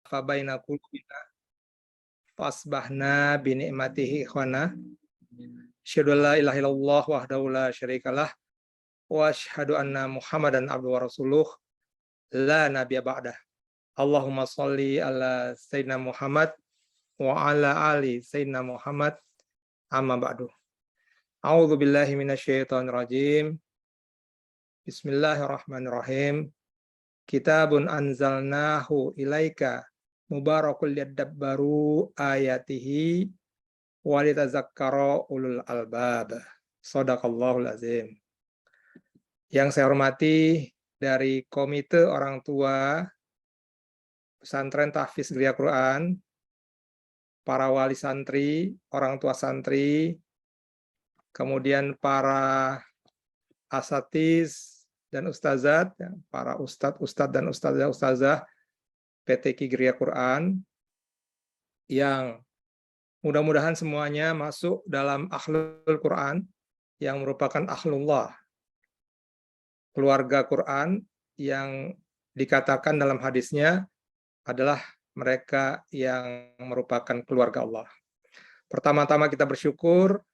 fabaina qulubina fasbahna bi ni'matihi ikhwana. Asyhadu an la ilaha illallah wahdahu la syarikalah wa asyhadu anna Muhammadan abduhu wa rasuluh la nabiyya ba'dah. Allahumma sholli ala sayyidina Muhammad wa ala ali sayyidina Muhammad amma ba'du. A'udzu billahi minasyaitonir rajim. Bismillahirrahmanirrahim. Kitabun anzalnahu ilaika mubarakul yadabbaru ayatihi walitadzakkara ulul albab. Shadaqallahul azim. Yang saya hormati dari Komite Orang Tua Pesantren Tahfiz Geria Quran, para wali santri, orang tua santri, kemudian para asatiz dan ustazat, para ustadz dan ustazah PTQ Geria Quran, yang mudah-mudahan semuanya masuk dalam Ahlul Quran, yang merupakan Ahlullah, keluarga Quran yang dikatakan dalam hadisnya adalah mereka yang merupakan keluarga Allah. Pertama-tama kita bersyukur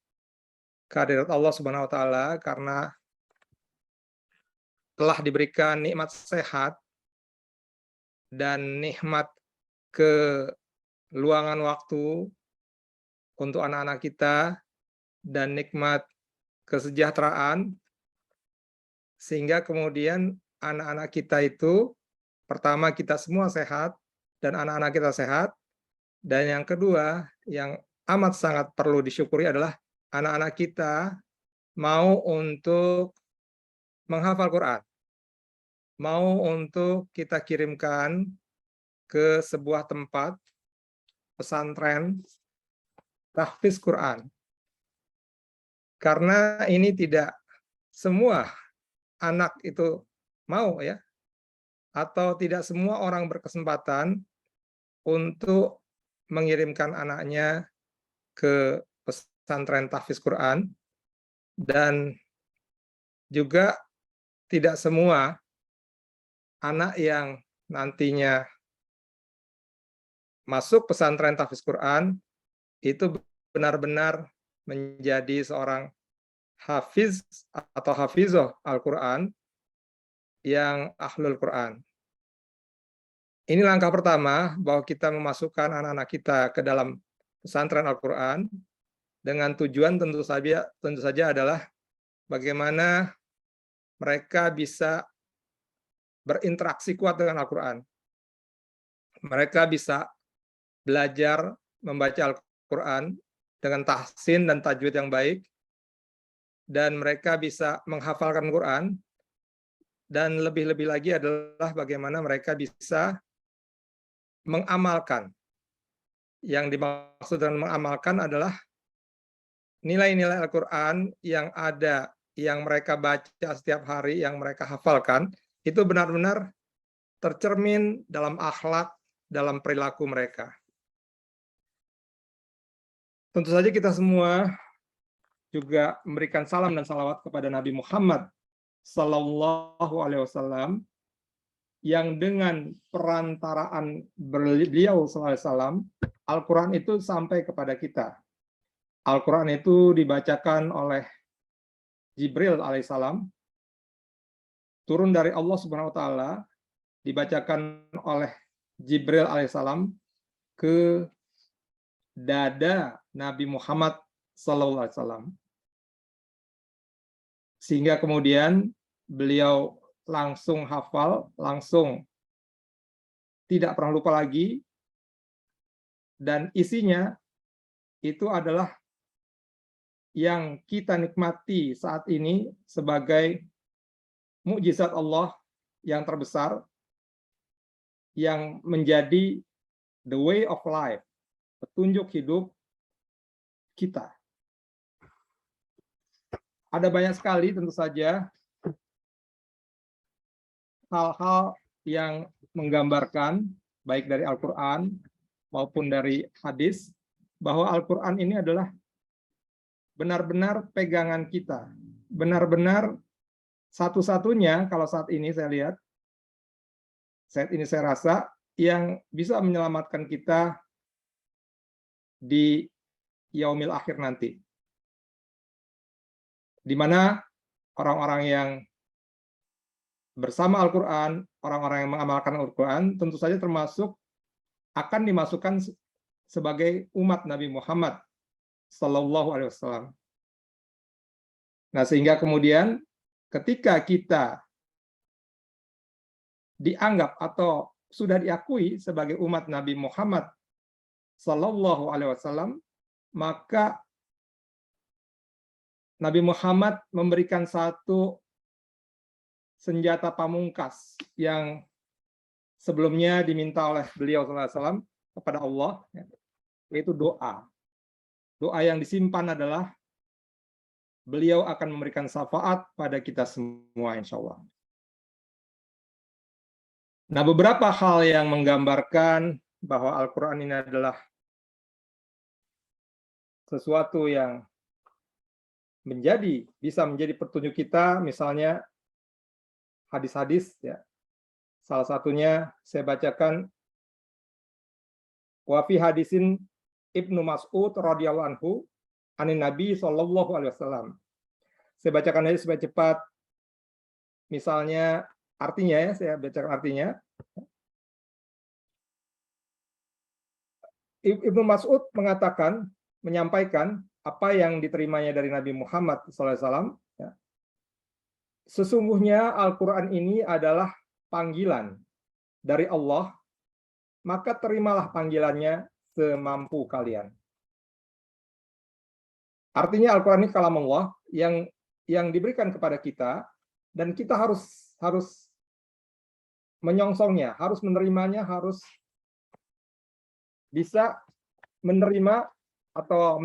kehadirat Allah Subhanahu wa taala karena telah diberikan nikmat sehat dan nikmat keluangan waktu untuk anak-anak kita dan nikmat kesejahteraan, sehingga kemudian anak-anak kita itu pertama kita semua sehat dan anak-anak kita sehat, dan yang kedua yang amat sangat perlu disyukuri adalah anak-anak kita mau untuk menghafal Quran, mau untuk kita kirimkan ke sebuah tempat pesantren tahfiz Quran. Karena ini tidak semua anak itu mau ya, atau tidak semua orang berkesempatan untuk mengirimkan anaknya ke pesantren tahfiz Quran, dan juga tidak semua anak yang nantinya masuk pesantren tahfiz Quran itu benar-benar menjadi seorang hafiz atau hafizoh Al-Quran yang ahlul Quran. Ini langkah pertama bahwa kita memasukkan anak-anak kita ke dalam pesantren Al-Quran dengan tujuan tentu saja adalah bagaimana mereka bisa berinteraksi kuat dengan Al-Quran. Mereka bisa belajar membaca Al-Quran dengan tahsin dan tajwid yang baik, dan mereka bisa menghafalkan Quran, dan lebih-lebih lagi adalah bagaimana mereka bisa mengamalkan. Yang dimaksud dengan mengamalkan adalah nilai-nilai Al-Quran yang ada, yang mereka baca setiap hari, yang mereka hafalkan, itu benar-benar tercermin dalam akhlak, dalam perilaku mereka. Tentu saja kita semua juga memberikan salam dan salawat kepada Nabi Muhammad Sallallahu Alaihi Wasallam, yang dengan perantaraan beliau Sallallahu Alaihi Wasallam, Al-Quran itu sampai kepada kita. Al-Quran itu dibacakan oleh Jibril alaihissalam, turun dari Allah Subhanahu wa taala, dibacakan oleh Jibril alaihissalam ke dada Nabi Muhammad sallallahu alaihi wasallam. Sehingga kemudian beliau langsung hafal, langsung tidak pernah lupa lagi, dan isinya itu adalah yang kita nikmati saat ini sebagai mukjizat Allah yang terbesar, yang menjadi the way of life, petunjuk hidup kita. Ada banyak sekali tentu saja hal-hal yang menggambarkan, baik dari Al-Quran maupun dari hadis, bahwa Al-Quran ini adalah benar-benar pegangan kita, benar-benar satu-satunya. Kalau saat ini saya lihat, saat ini saya rasa yang bisa menyelamatkan kita di yaumil akhir nanti. Di mana orang-orang yang bersama Al-Quran, orang-orang yang mengamalkan Al-Quran, tentu saja termasuk akan dimasukkan sebagai umat Nabi Muhammad Sallallahu Alaihi Wasallam. Nah, sehingga kemudian ketika kita dianggap atau sudah diakui sebagai umat Nabi Muhammad Sallallahu Alaihi Wasallam, maka Nabi Muhammad memberikan satu senjata pamungkas yang sebelumnya diminta oleh beliau SAW kepada Allah, yaitu doa. Doa yang disimpan adalah beliau akan memberikan syafaat pada kita semua, insya Allah. Nah, beberapa hal yang menggambarkan bahwa Al-Quran ini adalah sesuatu yang bisa menjadi petunjuk kita, misalnya hadis-hadis, ya. Salah satunya saya bacakan, wa fi hadisin Ibnu Mas'ud radhiyallahu anhu anin Nabi sallallahu alaihi wasallam. Saya bacakan aja supaya cepat. Misalnya artinya, ya, saya bacakan artinya. Ibnu Mas'ud menyampaikan apa yang diterimanya dari Nabi Muhammad SAW. Ya. Sesungguhnya Al-Quran ini adalah panggilan dari Allah, maka terimalah panggilannya semampu kalian. Artinya Al-Quran ini kalam Allah yang diberikan kepada kita, dan kita harus menyongsongnya, harus menerimanya, harus bisa menerima atau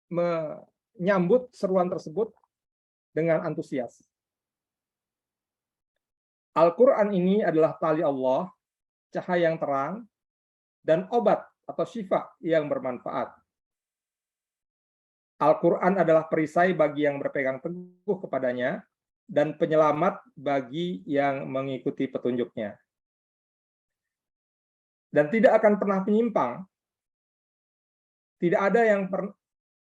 menyambut seruan tersebut dengan antusias. Al-Quran ini adalah tali Allah, cahaya yang terang, dan obat atau syifa yang bermanfaat. Al-Quran adalah perisai bagi yang berpegang teguh kepadanya, dan penyelamat bagi yang mengikuti petunjuknya. Dan tidak akan pernah menyimpang. Tidak ada yang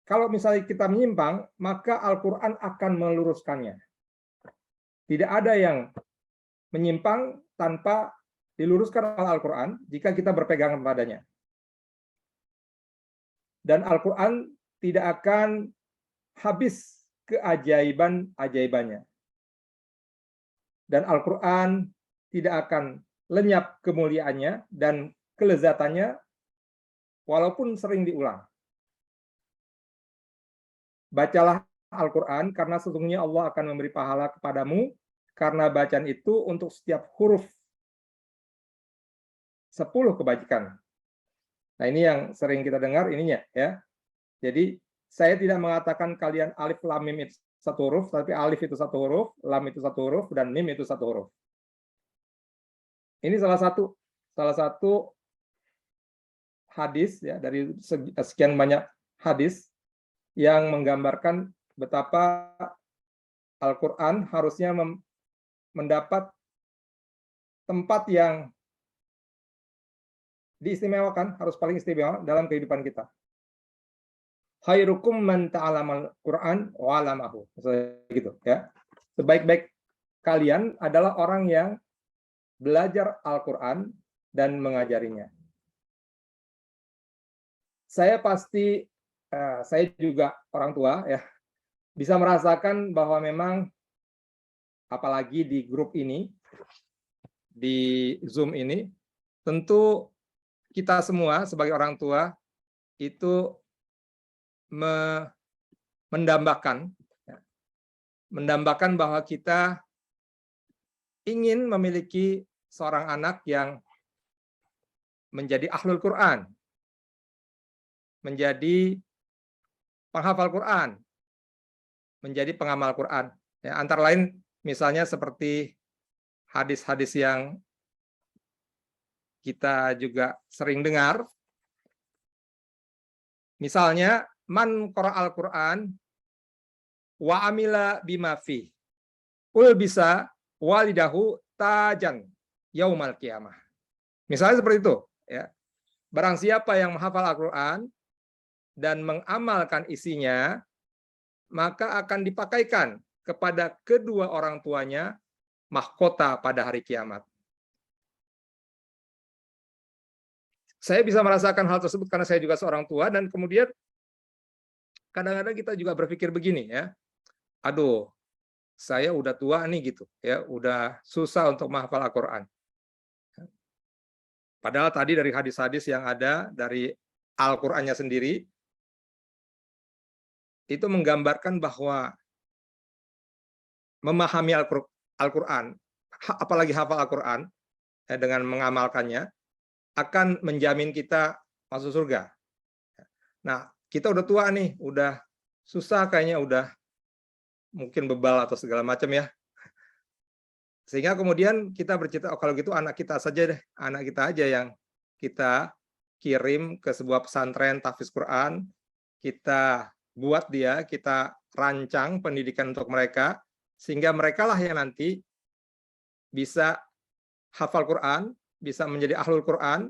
kalau misalnya kita menyimpang, maka Al-Quran akan meluruskannya. Tidak ada yang menyimpang tanpa diluruskan oleh Al-Quran jika kita berpegang kepadanya. Dan Al-Quran tidak akan habis keajaiban-ajaibannya. Dan Al-Quran tidak akan lenyap kemuliaannya dan kelezatannya walaupun sering diulang. Bacalah Al-Quran karena sesungguhnya Allah akan memberi pahala kepadamu karena bacaan itu untuk setiap huruf 10 kebajikan. Nah, ini yang sering kita dengar ininya, ya. Jadi saya tidak mengatakan kalian alif lam mim itu satu huruf, tapi alif itu satu huruf, lam itu satu huruf, dan mim itu satu huruf. Ini salah satu hadis, ya, dari sekian banyak hadis yang menggambarkan betapa Al-Quran harusnya mendapat tempat yang diistimewakan, harus paling istimewa dalam kehidupan kita. Khairukum man ta'alamal Quran wa 'allamahu. Gitu, ya. Sebaik-baik kalian adalah orang yang belajar Al-Quran dan mengajarinya. Saya juga orang tua, ya, bisa merasakan bahwa memang apalagi di grup ini, di Zoom ini, tentu kita semua sebagai orang tua itu mendambakan bahwa kita ingin memiliki seorang anak yang menjadi ahlul Quran, menjadi penghafal Quran, menjadi pengamal Quran. Ya, antara lain misalnya seperti hadis-hadis yang kita juga sering dengar. Misalnya, man qara'al Quran wa amila bima fi ul bisa walidahu tajan yaumal qiyamah. Misalnya seperti itu, ya. Barang siapa yang menghafal Al-Quran dan mengamalkan isinya, maka akan dipakaikan kepada kedua orang tuanya mahkota pada hari kiamat. Saya bisa merasakan hal tersebut karena saya juga seorang tua, dan kemudian kadang-kadang kita juga berpikir begini, ya, aduh, saya udah tua nih gitu, ya, udah susah untuk menghafal Al-Quran. Padahal tadi dari hadis-hadis yang ada dari Al-Qur'annya sendiri itu menggambarkan bahwa memahami Al-Qur'an, apalagi hafal Al-Qur'an, dengan mengamalkannya akan menjamin kita masuk surga. Nah, kita udah tua nih, udah susah kayaknya, udah mungkin bebal atau segala macam ya. Sehingga kemudian kita bercerita, oh kalau gitu anak kita saja deh, anak kita aja yang kita kirim ke sebuah pesantren tahfiz Quran, kita buat dia, kita rancang pendidikan untuk mereka, sehingga mereka lah yang nanti bisa hafal Quran, bisa menjadi ahlul Quran,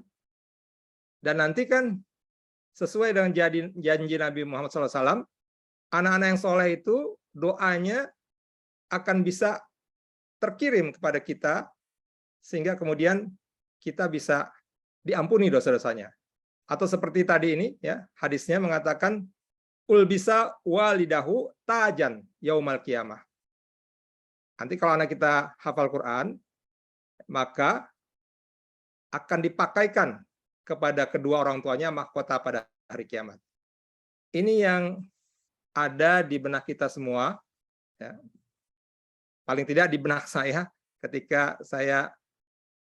dan nanti kan sesuai dengan janji Nabi Muhammad SAW, anak-anak yang soleh itu doanya akan bisa terkirim kepada kita, sehingga kemudian kita bisa diampuni dosa-dosanya. Atau seperti tadi ini, ya, hadisnya mengatakan, ul bisa walidahu tajan yaumal qiyamah. Nanti kalau anak kita hafal Quran, maka akan dipakaikan kepada kedua orang tuanya mahkota pada hari kiamat. Ini yang ada di benak kita semua, ya. Paling tidak di benak saya ketika saya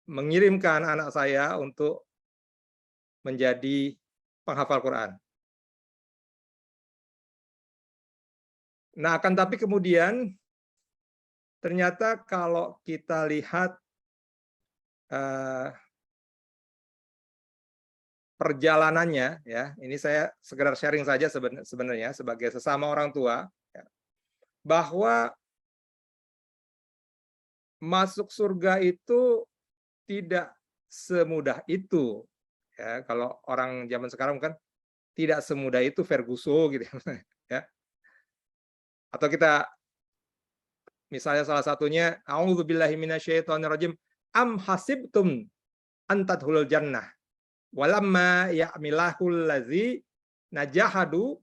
mengirimkan anak saya untuk menjadi penghafal Quran. Nah, akan tapi kemudian ternyata kalau kita lihat perjalanannya, ya, ini saya sekedar sharing saja sebenarnya sebagai sesama orang tua, ya, bahwa masuk surga itu tidak semudah itu, ya. Kalau orang zaman sekarang kan tidak semudah itu Ferguson gitu, ya. Atau kita misalnya salah satunya, a'udzubillahi minasyaitonirrajim, am hasibtum an tadkhulul jannah walamma ya'milahul ladzi najahadu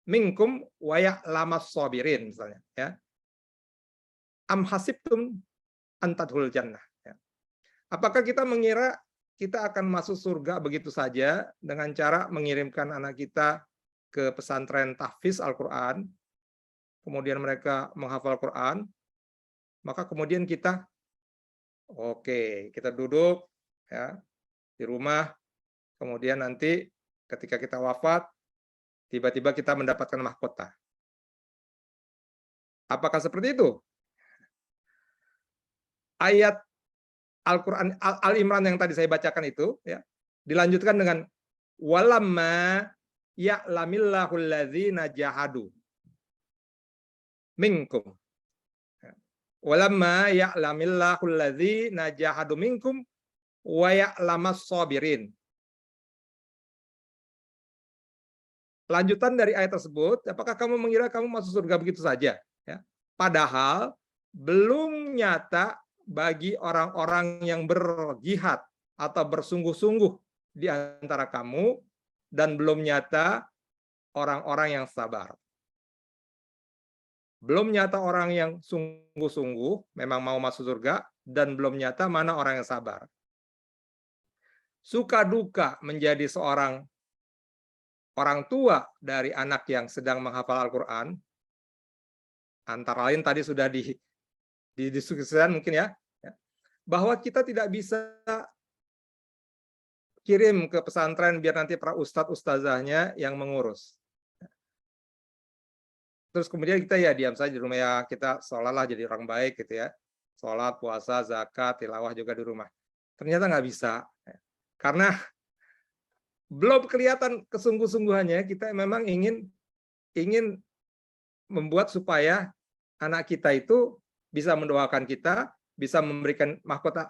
minkum wa ya'lamas sabirin, misalnya, ya. Am hasibtum an tadkhulul jannah, ya. Apakah kita mengira kita akan masuk surga begitu saja dengan cara mengirimkan anak kita ke pesantren tahfiz Al-Qur'an, kemudian mereka menghafal Quran, maka kemudian kita kita duduk, ya, di rumah, kemudian nanti ketika kita wafat, tiba-tiba kita mendapatkan mahkota. Apakah seperti itu? Ayat Al-Quran Al-Imran yang tadi saya bacakan itu, ya, dilanjutkan dengan walamma ya'lamillahu alladzina jahadu minkum. Walamma ya'lamillahu alladzina jahadu minkum wa ya'lamas sabirin. Lanjutan dari ayat tersebut, apakah kamu mengira kamu masuk surga begitu saja? Ya. Padahal belum nyata bagi orang-orang yang berjihad atau bersungguh-sungguh di antara kamu, dan belum nyata orang-orang yang sabar. Belum nyata orang yang sungguh-sungguh memang mau masuk surga, dan belum nyata mana orang yang sabar. Suka duka menjadi seorang orang tua dari anak yang sedang menghafal Al-Quran, antara lain tadi sudah didiskusikan mungkin, ya, bahwa kita tidak bisa kirim ke pesantren biar nanti para ustadz-ustazahnya yang mengurus. Terus kemudian kita ya diam saja di rumah, ya, kita seolah-olah jadi orang baik gitu, ya. Sholat, puasa, zakat, tilawah juga di rumah. Ternyata nggak bisa. Karena belum kelihatan kesungguh-sungguhannya, kita memang ingin membuat supaya anak kita itu bisa mendoakan kita, bisa memberikan mahkota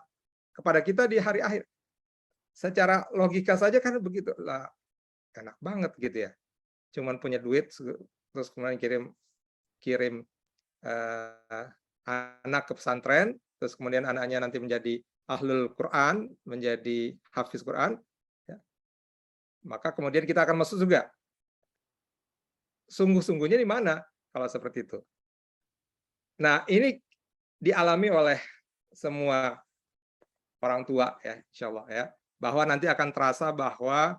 kepada kita di hari akhir. secara logika saja kan begitu lah, enak banget gitu ya. Cuman punya duit terus kemudian kirim anak ke pesantren, terus kemudian anaknya nanti menjadi ahlul Quran, menjadi hafiz Quran, ya, maka kemudian kita akan masuk surga. Sungguh-sungguhnya di mana kalau seperti itu? Nah, ini dialami oleh semua orang tua ya, insya Allah ya, bahwa nanti akan terasa bahwa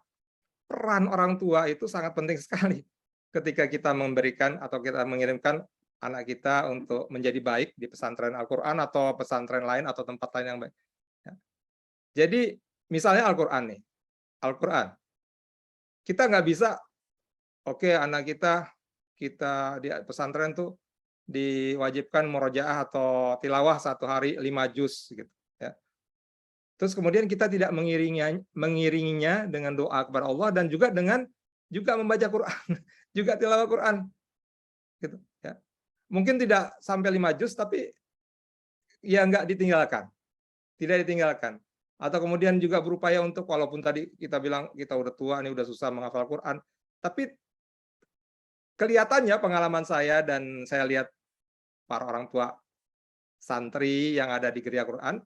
peran orang tua itu sangat penting sekali ketika kita memberikan atau kita mengirimkan anak kita untuk menjadi baik di pesantren Al-Quran atau pesantren lain atau tempat lain yang baik. Ya. Jadi misalnya Al-Quran nih, Al-Quran. Kita nggak bisa, oke anak kita di pesantren tuh diwajibkan murojaah atau tilawah 1 hari 5 juz gitu. Ya. Terus kemudian kita tidak mengiringinya dengan doa kepada Allah dan juga dengan membaca Quran, juga tilawah Quran. Gitu, ya. Mungkin tidak sampai 5 juz, tapi ya nggak ditinggalkan. Tidak ditinggalkan. Atau kemudian juga berupaya untuk, walaupun tadi kita bilang kita udah tua, ini udah susah menghafal Quran, tapi kelihatannya pengalaman saya dan saya lihat para orang tua santri yang ada di gereja Quran,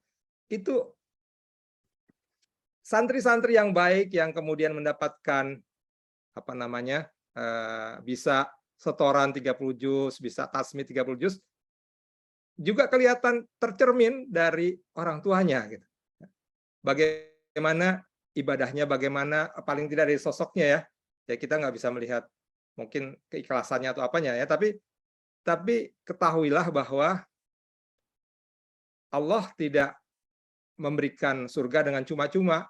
itu santri-santri yang baik yang kemudian mendapatkan bisa setoran 30 juz, bisa tasmid 30 juz, juga kelihatan tercermin dari orang tuanya gitu. Bagaimana ibadahnya, bagaimana paling tidak dari sosoknya ya. Ya kita nggak bisa melihat mungkin keikhlasannya atau apanya ya, tapi ketahuilah bahwa Allah tidak memberikan surga dengan cuma-cuma,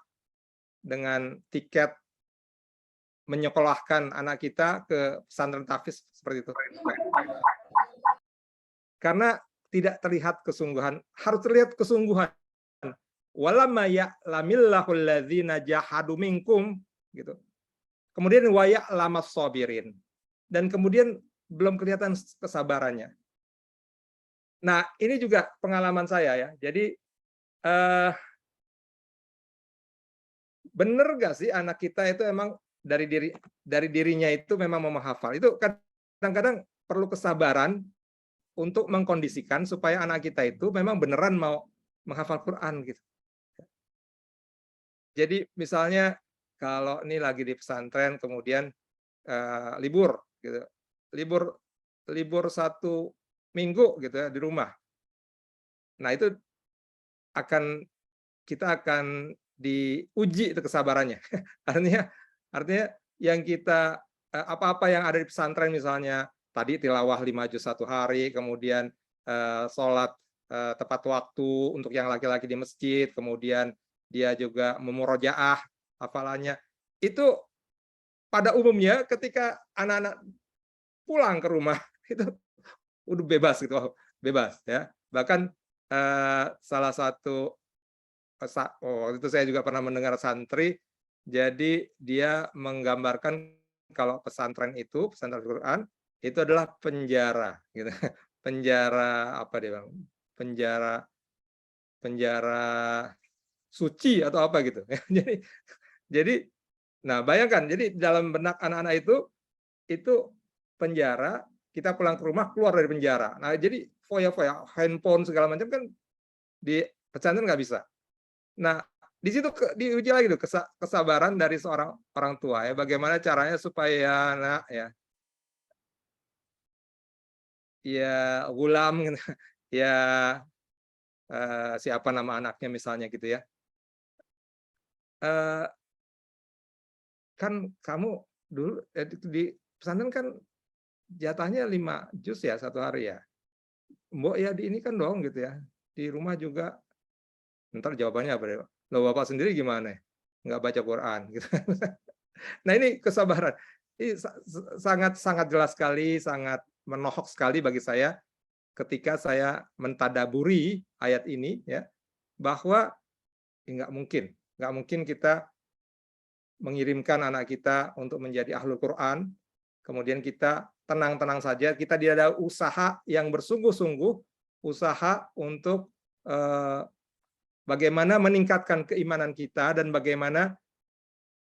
dengan tiket menyekolahkan anak kita ke pesantren tahfiz seperti itu. Karena tidak terlihat kesungguhan, harus terlihat kesungguhan. Walamma ya'lamillahu alladzina jahadu minkum gitu. Kemudian wa ya'lamas sabirin. Dan kemudian belum kelihatan kesabarannya. Nah, ini juga pengalaman saya ya. Jadi benar nggak sih anak kita itu emang dari dirinya itu memang mau menghafal. Itu kadang-kadang perlu kesabaran untuk mengkondisikan supaya anak kita itu memang beneran mau menghafal Quran gitu. Jadi misalnya kalau ini lagi di pesantren kemudian libur gitu. Libur 1 minggu gitu ya di rumah. Nah, itu kita akan diuji itu kesabarannya. Artinya yang kita apa-apa yang ada di pesantren misalnya tadi tilawah 5 juz 1 hari, kemudian sholat tepat waktu untuk yang laki-laki di masjid, kemudian dia juga memurojaah hafalannya. Itu pada umumnya ketika anak-anak pulang ke rumah itu udah bebas gitu, bebas ya. Bahkan salah satu itu saya juga pernah mendengar santri, jadi dia menggambarkan kalau pesantren Quran itu adalah penjara gitu. Penjara apa dia bilang? Penjara suci atau apa gitu. Jadi nah bayangkan, jadi dalam benak anak-anak itu penjara, kita pulang ke rumah keluar dari penjara. Nah, jadi foya-foya, handphone segala macam kan di pesantren nggak bisa. Nah, di situ diuji lagi tuh kesabaran dari seorang orang tua ya, bagaimana caranya supaya anak ya gulam gitu, ya siapa nama anaknya misalnya gitu ya. Kan kamu dulu di pesantren kan jatahnya 5 juz ya 1 hari ya. Mbok ya di ini kan dong gitu ya. Di rumah juga ntar jawabannya apa deh? Loh Bapak sendiri gimana? Nggak baca Quran gitu. Nah, ini kesabaran. Ini sangat jelas sekali, sangat menohok sekali bagi saya ketika saya mentadaburi ayat ini ya, bahwa nggak mungkin kita mengirimkan anak kita untuk menjadi ahlul Quran, kemudian kita tenang-tenang saja, kita tidak ada usaha yang bersungguh-sungguh, usaha untuk bagaimana meningkatkan keimanan kita dan bagaimana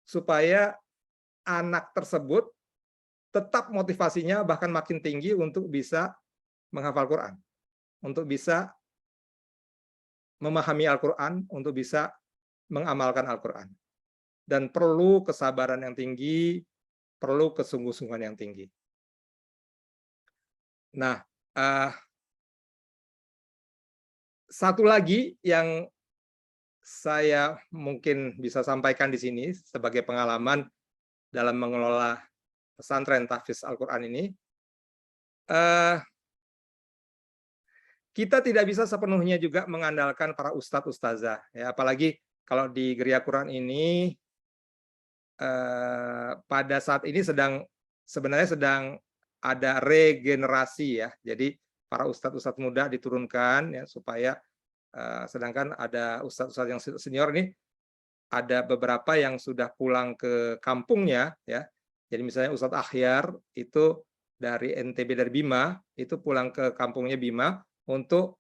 supaya anak tersebut tetap motivasinya bahkan makin tinggi untuk bisa menghafal Quran, untuk bisa memahami Al-Quran, untuk bisa mengamalkan Al-Quran. Dan perlu kesabaran yang tinggi, perlu kesungguh-sungguhan yang tinggi. Nah, satu lagi yang saya mungkin bisa sampaikan di sini sebagai pengalaman dalam mengelola pesantren tahfiz Al-Quran ini, kita tidak bisa sepenuhnya juga mengandalkan para ustadz ustazah, ya, apalagi kalau di Geria Quran ini pada saat ini sebenarnya sedang ada regenerasi, ya. Jadi para ustadz muda diturunkan, ya, supaya sedangkan ada ustadz yang senior ini ada beberapa yang sudah pulang ke kampungnya, ya. Jadi misalnya Ustadz Akhyar itu dari NTB, dari Bima, itu pulang ke kampungnya Bima untuk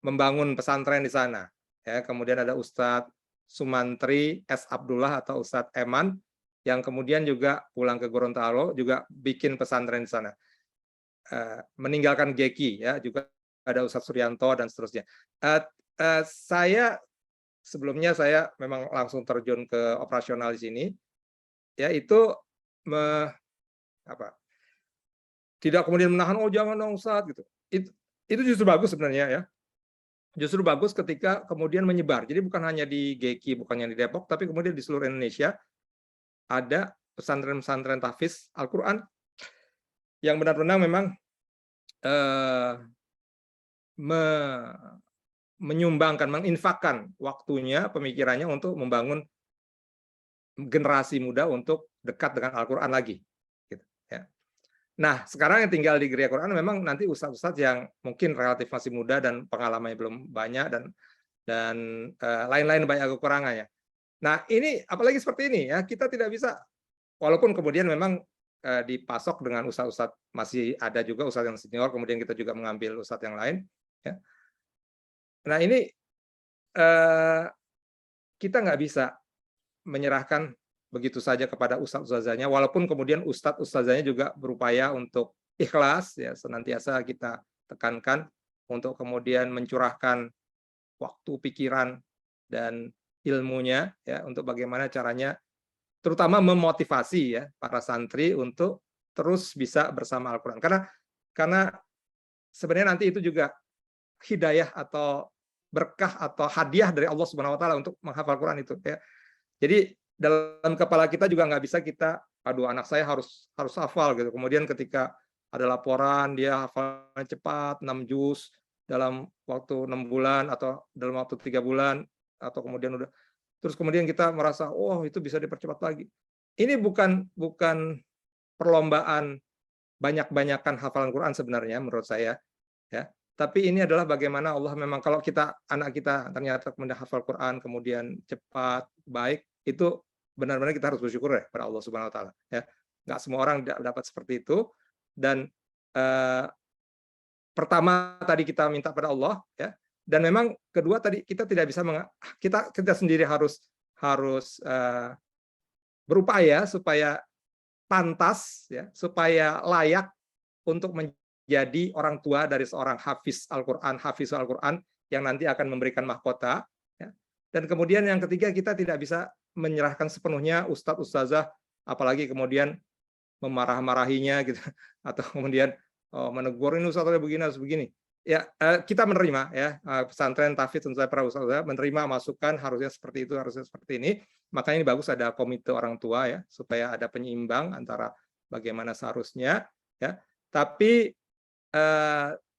membangun pesantren di sana. Ya, kemudian ada Ustadz Sumantri S. Abdullah atau Ustadz Eman yang kemudian juga pulang ke Gorontalo juga bikin pesantren di sana. Meninggalkan GEKI, ya, juga ada Ustadz Suryanto dan seterusnya. Saya sebelumnya saya memang langsung terjun ke operasional di sini, ya, itu tidak kemudian menahan, oh jangan dong Ustadz, gitu. Itu justru bagus sebenarnya, ya. Justru bagus ketika kemudian menyebar. Jadi bukan hanya di GEKI, bukan hanya di Depok, tapi kemudian di seluruh Indonesia ada pesantren-pesantren tahfiz Al-Quran yang benar-benar memang menyumbangkan, menginfakkan waktunya, pemikirannya untuk membangun generasi muda untuk dekat dengan Al-Quran lagi. Gitu, ya. Nah, sekarang yang tinggal di Geria Quran memang nanti ustadz-ustadz yang mungkin relatif masih muda dan pengalamannya belum banyak dan lain-lain banyak kekurangannya. Nah, ini apalagi seperti ini, ya, kita tidak bisa, walaupun kemudian memang dipasok dengan ustadz-ustadz, masih ada juga ustadz yang senior, kemudian kita juga mengambil ustadz yang lain, ya. Nah, ini kita nggak bisa menyerahkan begitu saja kepada ustadz-ustazahnya, walaupun kemudian ustadz-ustazahnya juga berupaya untuk ikhlas, ya, senantiasa kita tekankan untuk kemudian mencurahkan waktu, pikiran, dan ilmunya, ya, untuk bagaimana caranya, terutama memotivasi, ya, para santri untuk terus bisa bersama Al-Quran. Karena sebenarnya nanti itu juga hidayah atau berkah atau hadiah dari Allah Subhanahu Wa Taala untuk menghafal Quran itu, ya. Jadi dalam kepala kita juga nggak bisa kita, aduh anak saya harus hafal gitu. Kemudian ketika ada laporan dia hafalnya cepat 6 juz dalam waktu 6 bulan atau dalam waktu 3 bulan, atau kemudian udah terus kemudian kita merasa, oh itu bisa dipercepat lagi. Ini bukan perlombaan banyak-banyakan hafalan Quran sebenarnya menurut saya, ya. Tapi ini adalah bagaimana Allah memang, kalau anak kita ternyata kemudian hafal Quran kemudian cepat, baik, itu benar-benar kita harus bersyukur, ya, pada Allah Subhanahu Wa Taala, ya. Nggak semua orang dapat seperti itu. Dan pertama tadi kita minta pada Allah, ya. Dan memang kedua tadi kita tidak bisa kita sendiri harus berupaya supaya pantas, ya, supaya layak untuk menjadi orang tua dari seorang hafiz Al-Quran yang nanti akan memberikan mahkota, ya. Dan kemudian yang ketiga, kita tidak bisa menyerahkan sepenuhnya ustadz ustazah, apalagi kemudian memarah-marahinya gitu, atau kemudian menegur, ini ustadz begini harus begini. Ya, kita menerima, ya, pesantren tahfiz tentu saja para ustazah menerima masukan, harusnya seperti itu, harusnya seperti ini. Makanya ini bagus ada komite orang tua, ya, supaya ada penyeimbang antara bagaimana seharusnya, ya. Tapi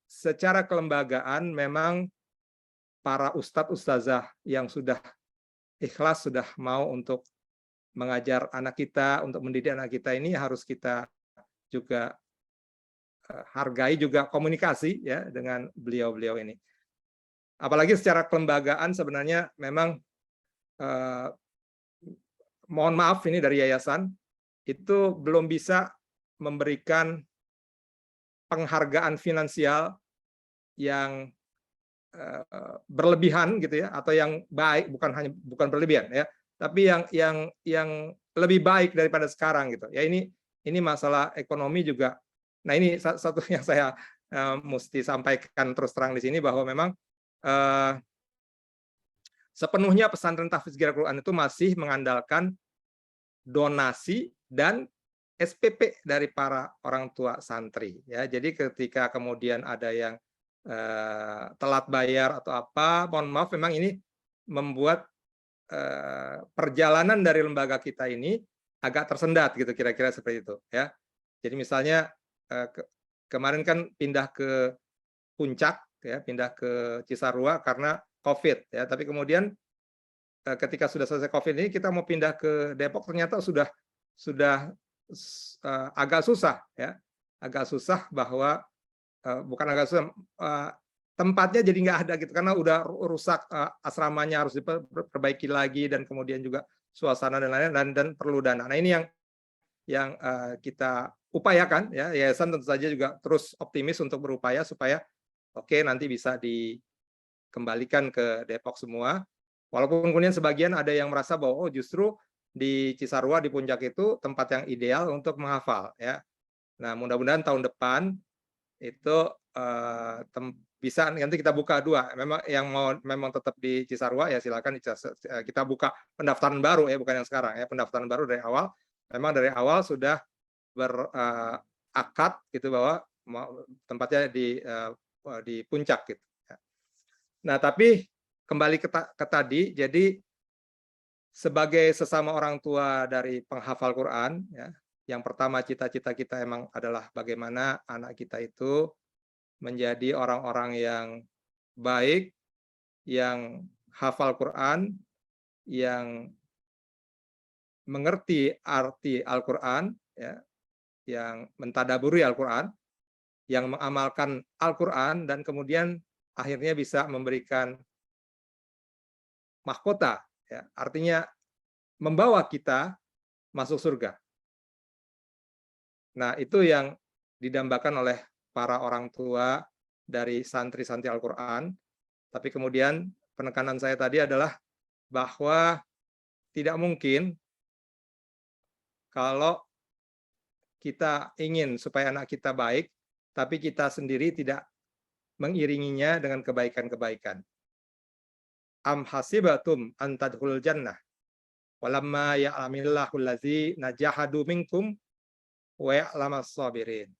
secara kelembagaan memang para ustadz ustazah yang sudah ikhlas, sudah mau untuk mengajar anak kita, untuk mendidik anak kita, ini harus kita juga hargai, juga komunikasi, ya, dengan beliau-beliau ini. Apalagi secara kelembagaan sebenarnya memang mohon maaf ini dari yayasan itu belum bisa memberikan penghargaan finansial yang berlebihan gitu ya, atau yang baik, bukan berlebihan ya, tapi yang lebih baik daripada sekarang gitu. Ya ini masalah ekonomi juga. Nah ini satu yang saya mesti sampaikan terus terang di sini, bahwa memang sepenuhnya pesantren Tahfiz Qiraat Quran itu masih mengandalkan donasi dan SPP dari para orang tua santri ya. Jadi ketika kemudian ada yang telat bayar atau apa, mohon maaf, memang ini membuat perjalanan dari lembaga kita ini agak tersendat gitu, kira-kira seperti itu ya. Jadi misalnya kemarin kan pindah ke Puncak ya, pindah ke Cisarua karena COVID ya, tapi kemudian ketika sudah selesai COVID ini kita mau pindah ke Depok, ternyata sudah agak susah ya, agak susah, bahwa bukan agak susah, tempatnya jadi nggak ada gitu, karena udah rusak, asramanya harus diperbaiki lagi, dan kemudian juga suasana dan lain-lain, dan perlu dana. Nah ini yang kita upayakan ya, yayasan tentu saja juga terus optimis untuk berupaya supaya nanti bisa dikembalikan ke Depok semua. Walaupun kemudian sebagian ada yang merasa bahwa justru di Cisarua, di Puncak itu tempat yang ideal untuk menghafal ya. Nah mudah-mudahan tahun depan itu bisa nanti kita buka dua. Memang yang mau memang tetap di Cisarua ya silakan kita buka pendaftaran baru ya, bukan yang sekarang ya, pendaftaran baru dari awal. Memang dari awal sudah berakad gitu bahwa tempatnya di Puncak gitu. Nah tapi kembali ke tadi, jadi sebagai sesama orang tua dari penghafal Quran ya, yang pertama cita-cita kita emang adalah bagaimana anak kita itu menjadi orang-orang yang baik, yang hafal Quran, yang mengerti arti Al-Quran, ya, yang mentadaburi Al-Quran, yang mengamalkan Al-Quran, dan kemudian akhirnya bisa memberikan mahkota, ya, artinya membawa kita masuk surga. Nah, itu yang didambakan oleh para orang tua dari santri-santri Al-Quran. Tapi kemudian penekanan saya tadi adalah bahwa tidak mungkin kalau kita ingin supaya anak kita baik, tapi kita sendiri tidak mengiringinya dengan kebaikan-kebaikan. Am hasibatum an tadkhulul jannah walamma ya'lamillahu allazi najahadu minkum wa ya'lamas sabirin.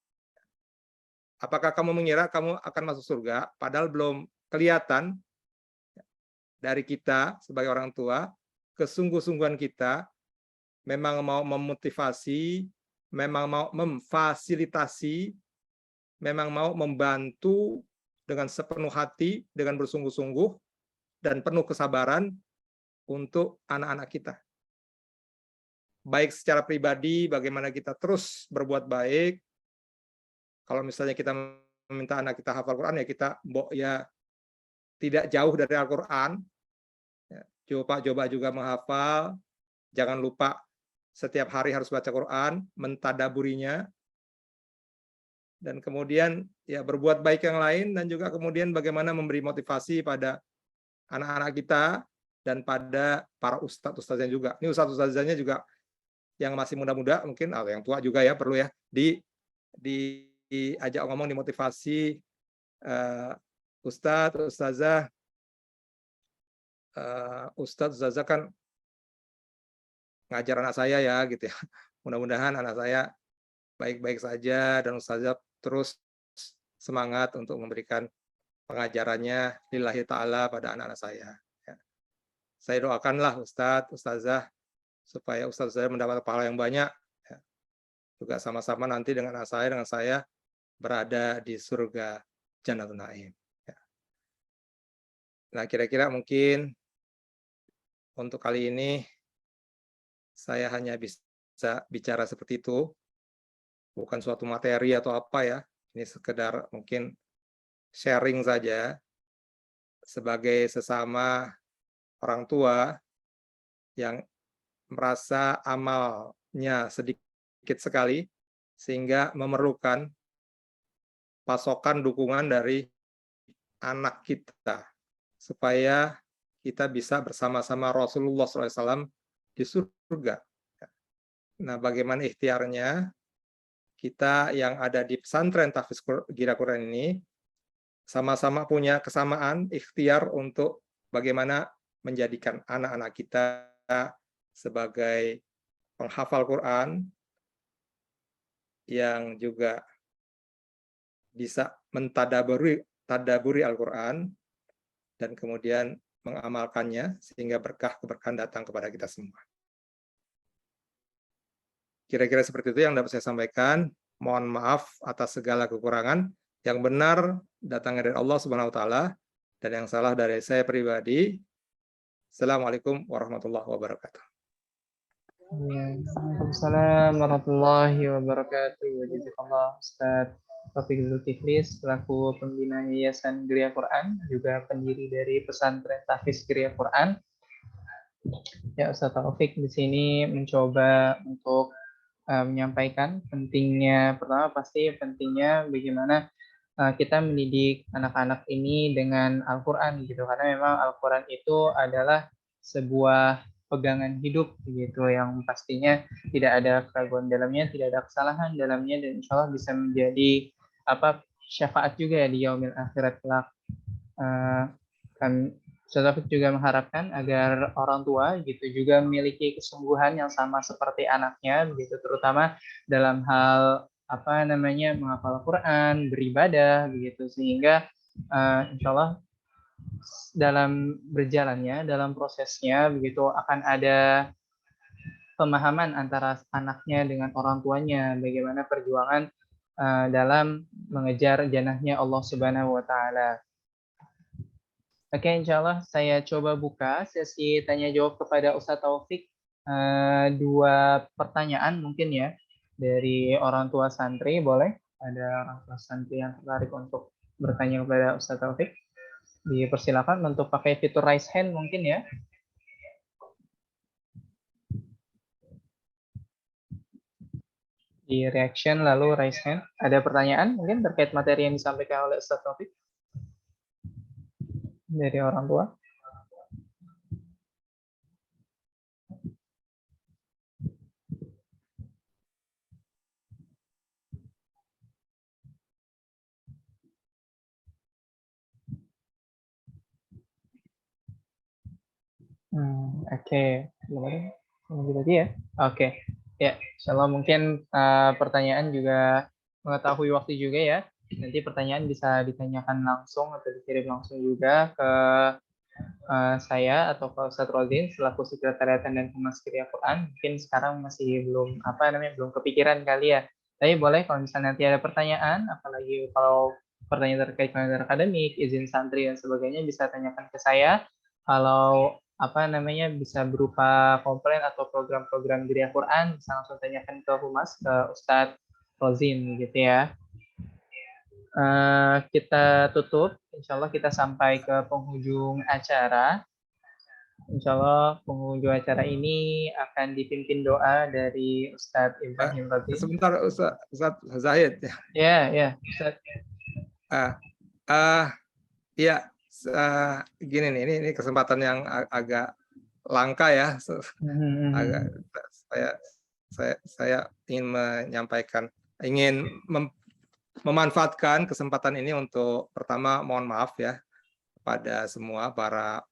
Apakah kamu mengira kamu akan masuk surga padahal belum kelihatan dari kita sebagai orang tua kesungguh-sungguhan kita memang mau memotivasi, memang mau memfasilitasi, memang mau membantu dengan sepenuh hati, dengan bersungguh-sungguh, dan penuh kesabaran untuk anak-anak kita. Baik secara pribadi, bagaimana kita terus berbuat baik. Kalau misalnya kita meminta anak kita hafal Quran, ya kita ya tidak jauh dari Al-Quran. Coba juga menghafal. Jangan lupa setiap hari harus baca Quran, mentadaburinya, dan kemudian ya berbuat baik yang lain, dan juga kemudian bagaimana memberi motivasi pada anak-anak kita dan pada para ustadz-ustadznya juga. Ini ustadz-ustadznya juga yang masih muda-muda mungkin, atau yang tua juga ya, perlu ya diajak ngomong, dimotivasi, ustadz, ustazah, ustazah kan ngajar anak saya ya gitu ya. Mudah-mudahan anak saya baik-baik saja, dan ustazah terus semangat untuk memberikan pengajarannya lillahi ta'ala pada anak-anak saya. Ya. Saya doakanlah Ustadz, Ustazah, supaya Ustadz saya mendapat pahala yang banyak. Ya. Juga sama-sama nanti dengan saya berada di surga Jannatul Naim. Ya. Nah, kira-kira mungkin untuk kali ini saya hanya bisa bicara seperti itu. Bukan suatu materi atau apa ya. Ini sekedar mungkin sharing saja sebagai sesama orang tua yang merasa amalnya sedikit sekali sehingga memerlukan pasokan dukungan dari anak kita supaya kita bisa bersama-sama Rasulullah SAW di surga. Nah, bagaimana ikhtiarnya? Kita yang ada di pesantren Tahfiz Gira Quran ini sama-sama punya kesamaan ikhtiar untuk bagaimana menjadikan anak-anak kita sebagai penghafal Quran yang juga bisa mentadaburi Al-Quran dan kemudian mengamalkannya sehingga keberkahan datang kepada kita semua. Kira-kira seperti itu yang dapat saya sampaikan. Mohon maaf atas segala kekurangan. Yang benar datangnya dari Allah Subhanahu wa taala dan yang salah dari saya pribadi. Assalamualaikum warahmatullahi wabarakatuh. Waalaikumsalam warahmatullahi wabarakatuh. Jazakallah Ustaz Taufik Zulkifli selaku pembina Yayasan Geria Quran, juga pendiri dari pesantren Tahfiz Geria Quran. Ya, Ustaz Taufik di sini mencoba untuk menyampaikan pentingnya, pertama pasti pentingnya bagaimana kita mendidik anak-anak ini dengan Al-Quran gitu, karena memang Al-Quran itu adalah sebuah pegangan hidup gitu yang pastinya tidak ada keraguan dalamnya, tidak ada kesalahan dalamnya, dan insya Allah bisa menjadi syafaat juga ya di yaumil akhirat kelak. Ustaz juga mengharapkan agar orang tua gitu juga memiliki kesungguhan yang sama seperti anaknya begitu, terutama dalam hal menghafal Quran, beribadah begitu, sehingga insya Allah dalam berjalannya, dalam prosesnya begitu akan ada pemahaman antara anaknya dengan orang tuanya, bagaimana perjuangan dalam mengejar jannahnya Allah Subhanahu wa taala. Oke, insya Allah saya coba buka sesi tanya jawab kepada Ustaz Taufik. 2 pertanyaan mungkin ya dari orang tua santri, boleh? Ada orang tua santri yang tertarik untuk bertanya kepada Ustaz Taufik? Dipersilakan untuk pakai fitur raise hand mungkin ya. Di reaction lalu raise hand. Ada pertanyaan mungkin terkait materi yang disampaikan oleh Ustaz Taufik dari orang tua? Oke. Lanjut lagi ya. Oke. Ya, insyaallah mungkin pertanyaan juga mengetahui waktu juga ya. Nanti pertanyaan bisa ditanyakan langsung atau dikirim langsung juga ke saya atau ke Ustaz Rozin selaku sekretariatan dan humas Geria Quran. Mungkin sekarang masih belum belum kepikiran kali ya. Tapi boleh kalau misalnya nanti ada pertanyaan, apalagi kalau pertanyaan terkait kalender akademik, izin santri dan sebagainya, bisa tanyakan ke saya. Kalau bisa berupa komplain atau program-program Geria Quran, bisa langsung tanyakan ke humas, ke Ustadz Rozin gitu ya. Kita tutup, insya Allah kita sampai ke penghujung acara. Insya Allah penghujung acara ini akan dipimpin doa dari Ustadz Ibrahim Rozin. Sebentar Ustadz Zahid. Ya, Ustadz. Gini nih, ini kesempatan yang agak langka ya. Saya ingin menyampaikan, ingin memanfaatkan kesempatan ini untuk pertama mohon maaf ya kepada semua para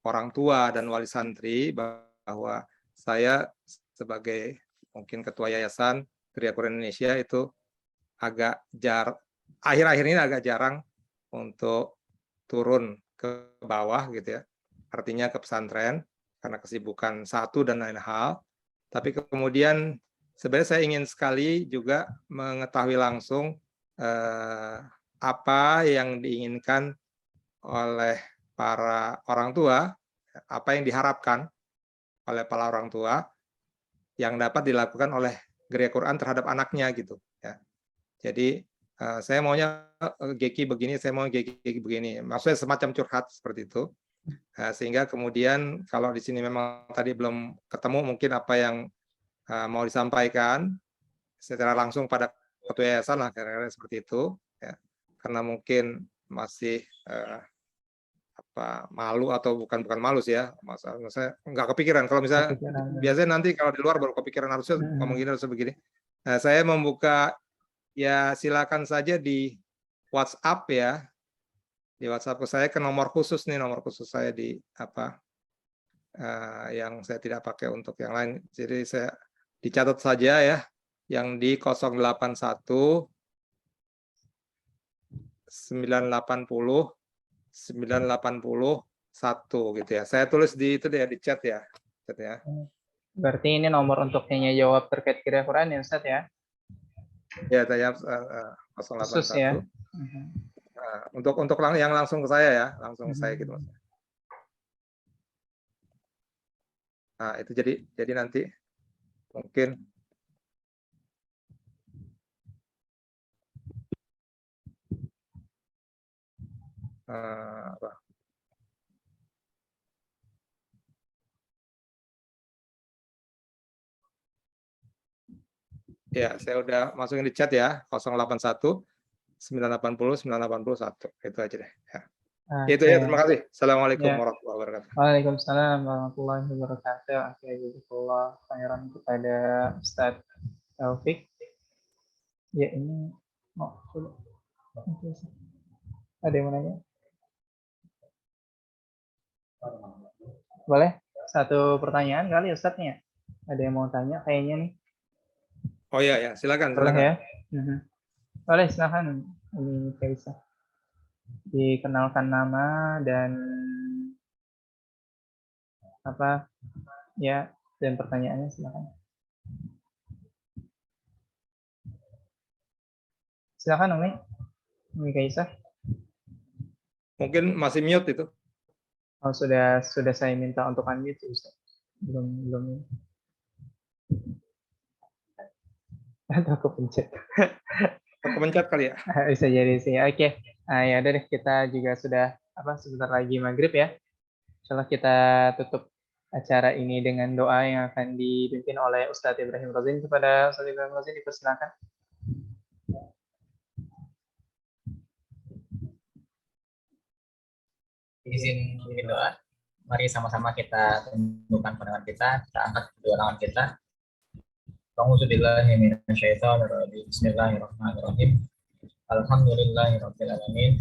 orang tua dan wali santri bahwa saya sebagai mungkin ketua yayasan Geria Quran Indonesia itu akhir-akhir ini agak jarang untuk turun ke bawah gitu ya, artinya ke pesantren karena kesibukan satu dan lain hal. Tapi kemudian sebenarnya saya ingin sekali juga mengetahui langsung apa yang diinginkan oleh para orang tua, apa yang diharapkan oleh para orang tua yang dapat dilakukan oleh Geria Quran terhadap anaknya gitu ya. Jadi saya maunya Geki begini, saya mau Geki begini. Maksudnya semacam curhat seperti itu. Sehingga kemudian kalau di sini memang tadi belum ketemu mungkin apa yang mau disampaikan secara langsung pada ketua yayasan lah, kira-kira seperti itu. Ya. Karena mungkin masih malu atau bukan malu sih ya, masalah saya nggak kepikiran. Kalau misalnya biasanya nanti kalau di luar baru kepikiran harusnya ngomong gini harusnya begini. Nah, saya membuka ya silakan saja di WhatsApp ya, di WhatsApp saya ke nomor khusus saya di yang saya tidak pakai untuk yang lain. Jadi saya dicatat saja ya, yang di 081 980 981 gitu ya. Saya tulis di itu deh di chat ya. Berarti ini nomor untuk tanya jawab terkait qiraah Quran ya Ustaz ya? Ya, saya 081. Khusus ya. Untuk yang langsung ke saya ya, langsung saya gitu Mas. Nah, itu jadi nanti mungkin ya, saya udah masukin di chat ya, 081 980 981. Itu aja deh. Ya. Itu ya, terima kasih. Assalamualaikum warahmatullahi wabarakatuh. Waalaikumsalam warahmatullahi wabarakatuh. Jazakallah khairan kepada Ustaz Taufik. Ya, ini ada yang mau nanya? Boleh? Satu pertanyaan kali Ustaznya. Ada yang mau tanya kayaknya nih. Oh ya, silakan. Boleh ya? Boleh, silakan. Ini bisa dikenalkan nama dan dan pertanyaannya silakan. Silakan Umi Kaisah. Mungkin masih mute itu. Oh, sudah saya minta untuk unmute Ustaz. Belum. Atau kepencet. Kepencet kali ya. Bisa jadi sih. Oke. Ya udah deh, kita juga sudah sebentar lagi maghrib ya. Insyaallah kita tutup acara ini dengan doa yang akan dipimpin oleh Ustadz Ibrahim Razin. Kepada Ustadz Ibrahim Razin dipersilakan. Izin doa. Mari sama-sama kita tundukkan pandangan kita angkat kedua tangan kita. A'udzubillahi minasyaitonir rajim. Bismillahirrahmanirrahim. Alhamdulillahirabbil alamin.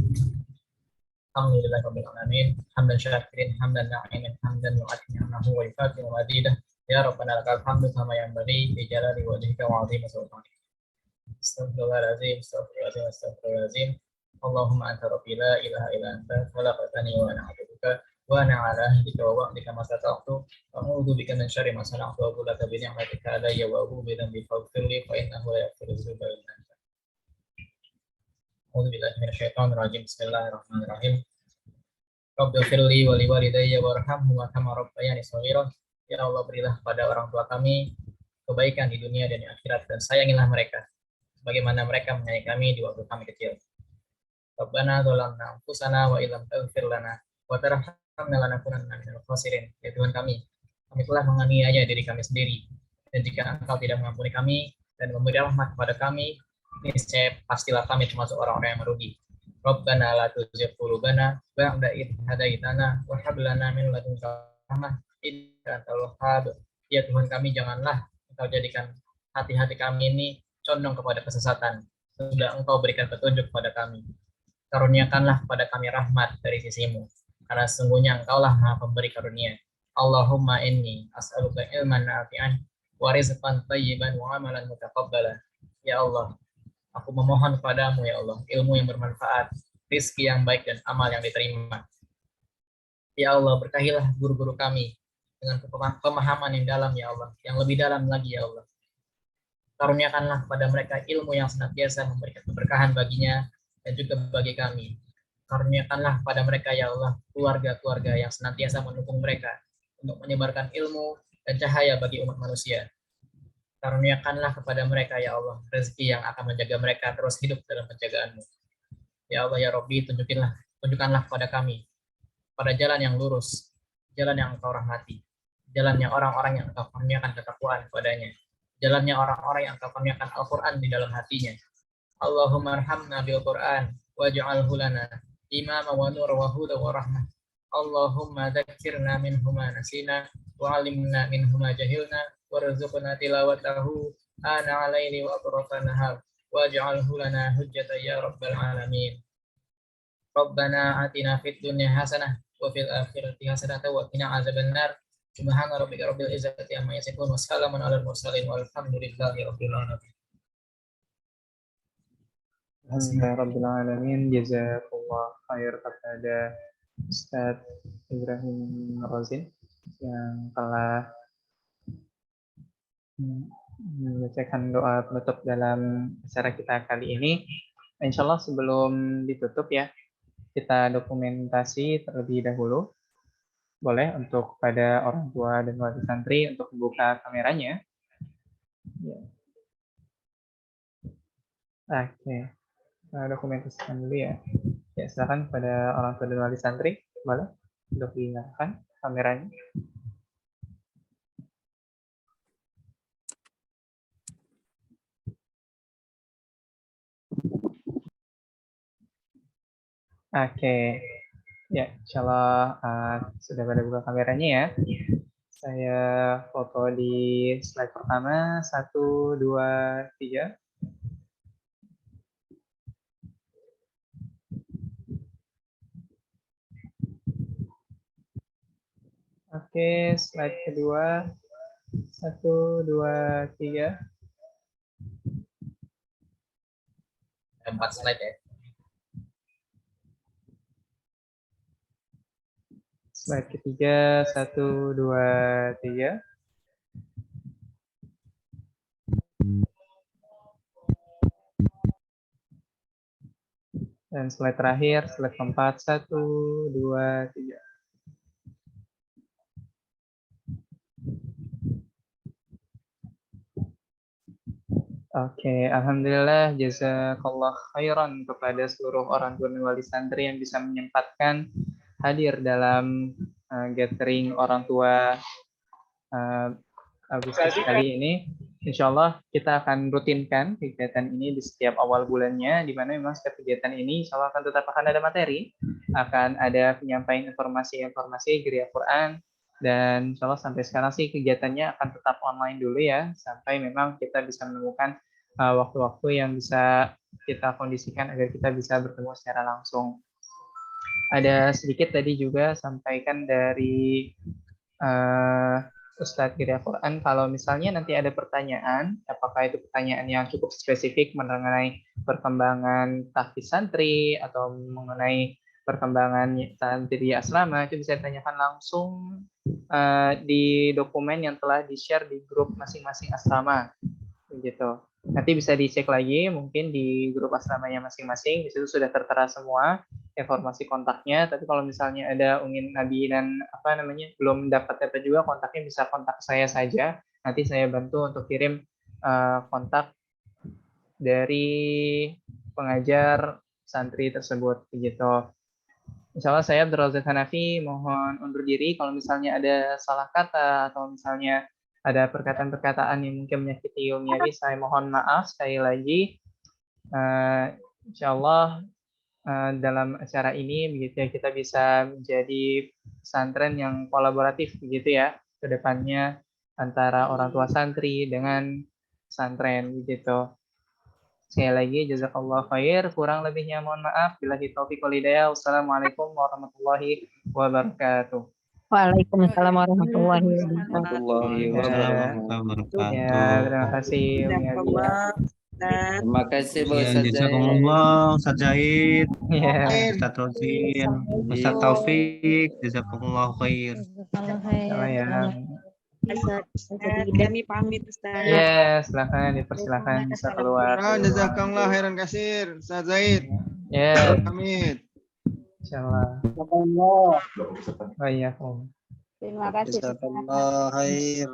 Alhamdulillahirabbil alamin. Hamdan syakirin, hamdan na'imin, hamdan yu'ati ni'amahu wa yukafi'u mazidah. Ya Rabbana lakal hamdu kama yanbaghi li jalali wajhika wa 'azimi sultanik. Astaghfirullahalazim, astaghfirullahazim. Allahumma anta rabbi la ilaha illa anta khalaqtani wa ana 'abduka wa ana 'ala ahdika wa wa'dika ma stata'tu wa a'udzu bika min syarri ma sana'tu wa a'udzu bika bi ni'matika alayya wa a'udzu bi dhanbi faghfirli fa innahu la yaghfiru dhunuba illa anta. A'udzu billahi minasyaitonir rajim. Bismillahirrahmanirrahim. Rabbighfirli wa li walidayya warhamhuma kama rabbayani shaghira. Ya Allah, berilah pada orang tua kami kebaikan di dunia dan di akhirat, dan sayangilah mereka sebagaimana mereka menyayangi kami di waktu kami kecil. Rabbana dzalamna anfusana wa illam taghfir lana wa tarhamna lanakunanna minal khasirin. Ya Tuhan kami telah menganiaya diri kami sendiri, dan jika Engkau tidak mengampuni kami dan memberi rahmat kepada kami, niscaya pastilah kami termasuk orang-orang yang merugi. Rabbana la tuzigh qulubana ba'da idh hadaitana wa hab lana min ladunka rahmah innaka antal wahhab. Ya Tuhan kami, janganlah Engkau jadikan hati-hati kami ini condong kepada kesesatan. Sudah Engkau berikan petunjuk kepada kami. Karuniakanlah kepada kami rahmat dari sisimu, karena sesungguhnya Engkaulah Maha Pemberi karunia. Allahumma inni as'aluka ilman nafi'an wa rizqan thayyiban wa amalan mutaqabbala. Ya Allah, aku memohon kepadamu ya Allah, ilmu yang bermanfaat, rizki yang baik, dan amal yang diterima. Ya Allah, berkahilah guru-guru kami dengan pemahaman yang dalam ya Allah, yang lebih dalam lagi ya Allah. Karuniakanlah kepada mereka ilmu yang senantiasa memberikan keberkahan baginya dan juga bagi kami. Karuniakanlah pada mereka ya Allah keluarga-keluarga yang senantiasa mendukung mereka untuk menyebarkan ilmu dan cahaya bagi umat manusia. Karuniakanlah kepada mereka ya Allah rezeki yang akan menjaga mereka terus hidup dalam penjagaanmu. Ya Allah ya Rabbi, tunjukkanlah kepada kami pada jalan yang lurus, jalan yang Engkau rahmati, jalannya orang-orang yang Engkau kurniakan ketakwaan kepadanya, jalannya orang-orang yang Engkau kurniakan Al-Quran di dalam hatinya. Allahumma arhamna bil Quran waj'alhu lana إماما ونورا وهدى ورحمة. اللهم ذكرنا منه ما نسينا وعلمنا منه ما جهلنا وارزقنا تلاوته آناء الليل وأطراف النهار واجعله لنا حجة يا رب العالمين. ربنا آتنا في الدنيا حسنة وفي الآخرة حسنة وقنا عذاب النار. سبحان ربك رب العزة عما يصفون وسلام على المرسلين والحمد لله رب العالمين. Alhamdulillah alamin. Jazakallah khair kepada Ustadz Ibrahim Rozin yang telah membacakan doa penutup dalam acara kita kali ini. Insya Allah sebelum ditutup ya, kita dokumentasi terlebih dahulu. Boleh untuk pada orang tua dan wali santri untuk membuka kameranya. Ya. Oke. Dokumentasikan dulu ya. Ya, silakan pada orang tua dan wali santri, boleh untuk dinyalakan kameranya. Oke, ya, insyaallah sudah pada buka kameranya ya. Saya foto di slide pertama, 1, 2, 3. Oke, slide kedua. 1, 2, 3. 4 slide ya. Slide ketiga, 1, 2, 3. Dan slide terakhir, slide keempat, 1, 2, 3. Oke, alhamdulillah jazakallah khairan kepada seluruh orang tua dan wali santri yang bisa menyempatkan hadir dalam gathering orang tua Agustus kali ini. Insya Allah kita akan rutinkan kegiatan ini di setiap awal bulannya, di mana memang setiap kegiatan ini insya Allah akan ada materi, akan ada penyampaian informasi Geria Quran, dan insya Allah sampai sekarang sih kegiatannya akan tetap online dulu ya, sampai memang kita bisa menemukan waktu-waktu yang bisa kita kondisikan agar kita bisa bertemu secara langsung. Ada sedikit tadi juga sampaikan dari Ustadz Geria Quran, kalau misalnya nanti ada pertanyaan, apakah itu pertanyaan yang cukup spesifik mengenai perkembangan tahfiz santri atau mengenai perkembangan santri di asrama, itu bisa ditanyakan langsung di dokumen yang telah di-share di grup masing-masing asrama, begitu. Nanti bisa dicek lagi mungkin di grup asramanya masing-masing, di situ sudah tertera semua informasi kontaknya. Tapi kalau misalnya ada ingin Nabi dan belum dapat data juga, kontaknya bisa kontak saya saja. Nanti saya bantu untuk kirim kontak dari pengajar santri tersebut, begitu. Insya Allah saya Abdul Razak Hanafi mohon undur diri. Kalau misalnya ada salah kata atau misalnya ada perkataan-perkataan yang mungkin menyakiti Umi Abi, saya mohon maaf sekali lagi. Insya Allah dalam acara ini begitu ya, kita bisa menjadi pesantren yang kolaboratif begitu ya ke depannya antara orang tua santri dengan pesantren begitu. Sekali lagi jazakallah khair, kurang lebihnya mohon maaf. Billahi taufiq wal hidayah. Wassalamualaikum warahmatullahi wabarakatuh. Waalaikumsalam warahmatullahi wabarakatuh. Ya, terima kasih. Terima kasih Bu Ya, Ustaz jazakumullah Ustaz Zaid, Ya. Ustaz Rozin, Ustaz Taufik, jazakumullah khair. Kami pamit Ustaz. Ya, silakan dipersilakan bisa keluar. Jazakallah khairan kasir, Ustaz Zaid. Ya, Pamit. insyaallah. Waalaikumsalam. Terima kasih. Jazakallah khair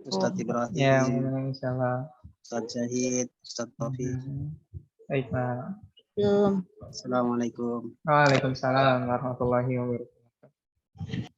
Ustaz Ibrahim, Ya, insyaallah. Ustaz Zahid, Ustaz Taufik. Baik, Pak. Assalamualaikum. Waalaikumsalam warahmatullahi wabarakatuh.